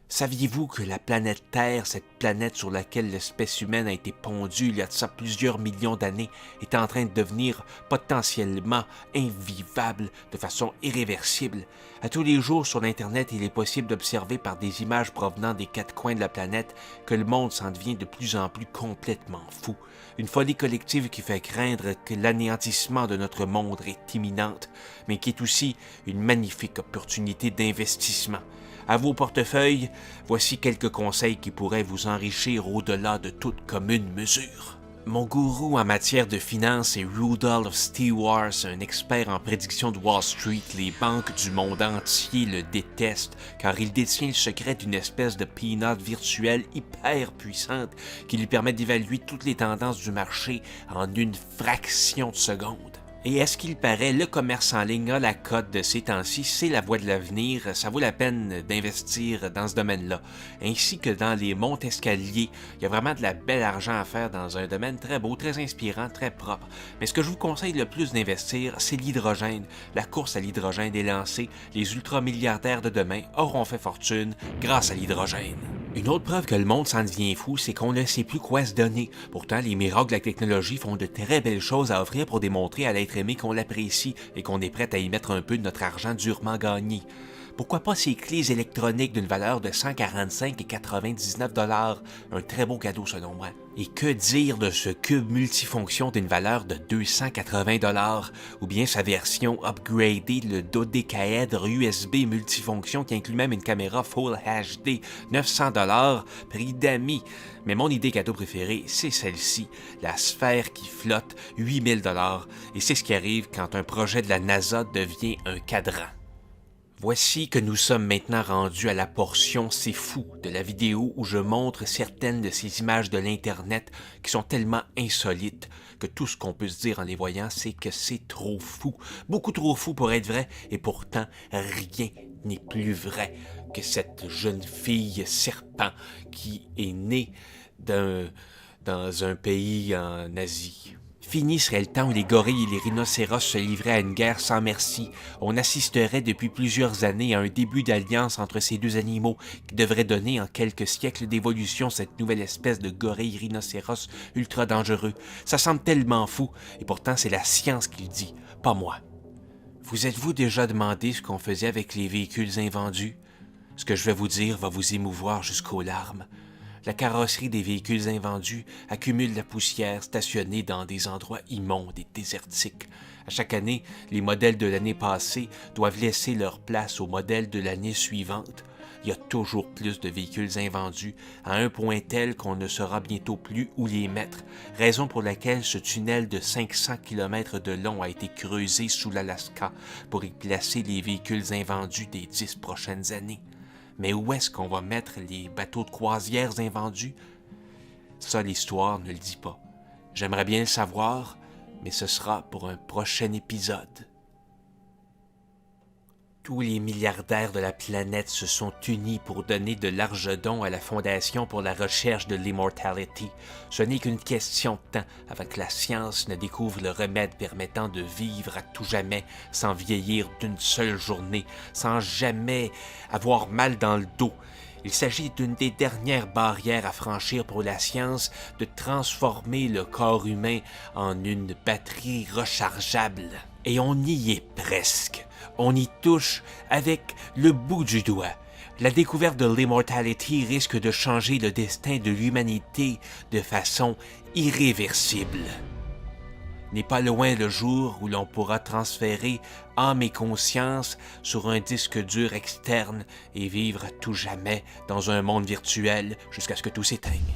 Saviez-vous que la planète Terre, cette planète sur laquelle l'espèce humaine a été pondue il y a de ça plusieurs millions d'années, est en train de devenir potentiellement invivable de façon irréversible? À tous les jours sur l'Internet, il est possible d'observer par des images provenant des quatre coins de la planète que le monde s'en devient de plus en plus complètement fou. Une folie collective qui fait craindre que l'anéantissement de notre monde est imminente, mais qui est aussi une magnifique opportunité d'investissement. À vos portefeuilles, voici quelques conseils qui pourraient vous enrichir au-delà de toute commune mesure. Mon gourou en matière de finances est Rudolph Stewart, un expert en prédiction de Wall Street. Les banques du monde entier le détestent car il détient le secret d'une espèce de peanut virtuelle hyper puissante qui lui permet d'évaluer toutes les tendances du marché en une fraction de seconde. Et est-ce qu'il paraît, le commerce en ligne a la cote de ces temps-ci, c'est la voie de l'avenir, ça vaut la peine d'investir dans ce domaine-là. Ainsi que dans les montes-escaliers, il y a vraiment de la belle argent à faire dans un domaine très beau, très inspirant, très propre. Mais ce que je vous conseille le plus d'investir, c'est l'hydrogène. La course à l'hydrogène est lancée, les ultramilliardaires de demain auront fait fortune grâce à l'hydrogène. Une autre preuve que le monde s'en devient fou, c'est qu'on ne sait plus quoi se donner. Pourtant, les miracles de la technologie font de très belles choses à offrir pour démontrer à l'être aimé qu'on l'apprécie et qu'on est prêt à y mettre un peu de notre argent durement gagné. Pourquoi pas ces clés électroniques d'une valeur de 145,99 $, un très beau cadeau selon moi. Et que dire de ce cube multifonction d'une valeur de 280 $, ou bien sa version upgradée, le dodécaèdre USB multifonction qui inclut même une caméra Full HD, 900 $, prix d'amis. Mais mon idée cadeau préférée, c'est celle-ci, la sphère qui flotte, 8000 $, et c'est ce qui arrive quand un projet de la NASA devient un cadran. Voici que nous sommes maintenant rendus à la portion C'est fou de la vidéo où je montre certaines de ces images de l'Internet qui sont tellement insolites que tout ce qu'on peut se dire en les voyant, c'est que c'est trop fou. Beaucoup trop fou pour être vrai et pourtant rien n'est plus vrai que cette jeune fille serpent qui est née dans un pays en Asie. Fini serait le temps où les gorilles et les rhinocéros se livraient à une guerre sans merci. On assisterait depuis plusieurs années à un début d'alliance entre ces deux animaux qui devrait donner en quelques siècles d'évolution cette nouvelle espèce de gorille rhinocéros ultra dangereux. Ça semble tellement fou, et pourtant c'est la science qui le dit, pas moi. Vous êtes-vous déjà demandé ce qu'on faisait avec les véhicules invendus? Ce que je vais vous dire va vous émouvoir jusqu'aux larmes. La carrosserie des véhicules invendus accumule la poussière stationnée dans des endroits immondes et désertiques. À chaque année, les modèles de l'année passée doivent laisser leur place aux modèles de l'année suivante. Il y a toujours plus de véhicules invendus, à un point tel qu'on ne saura bientôt plus où les mettre, raison pour laquelle ce tunnel de 500 km de long a été creusé sous l'Alaska pour y placer les véhicules invendus des 10 prochaines années. Mais où est-ce qu'on va mettre les bateaux de croisières invendus? Ça, l'histoire ne le dit pas. J'aimerais bien le savoir, mais ce sera pour un prochain épisode. Tous les milliardaires de la planète se sont unis pour donner de larges dons à la Fondation pour la recherche de l'immortality. Ce n'est qu'une question de temps avant que la science ne découvre le remède permettant de vivre à tout jamais sans vieillir d'une seule journée, sans jamais avoir mal dans le dos. Il s'agit d'une des dernières barrières à franchir pour la science de transformer le corps humain en une batterie rechargeable. Et on y est presque. On y touche avec le bout du doigt. La découverte de l'immortality risque de changer le destin de l'humanité de façon irréversible. N'est pas loin le jour où l'on pourra transférer âme et conscience sur un disque dur externe et vivre à tout jamais dans un monde virtuel jusqu'à ce que tout s'éteigne.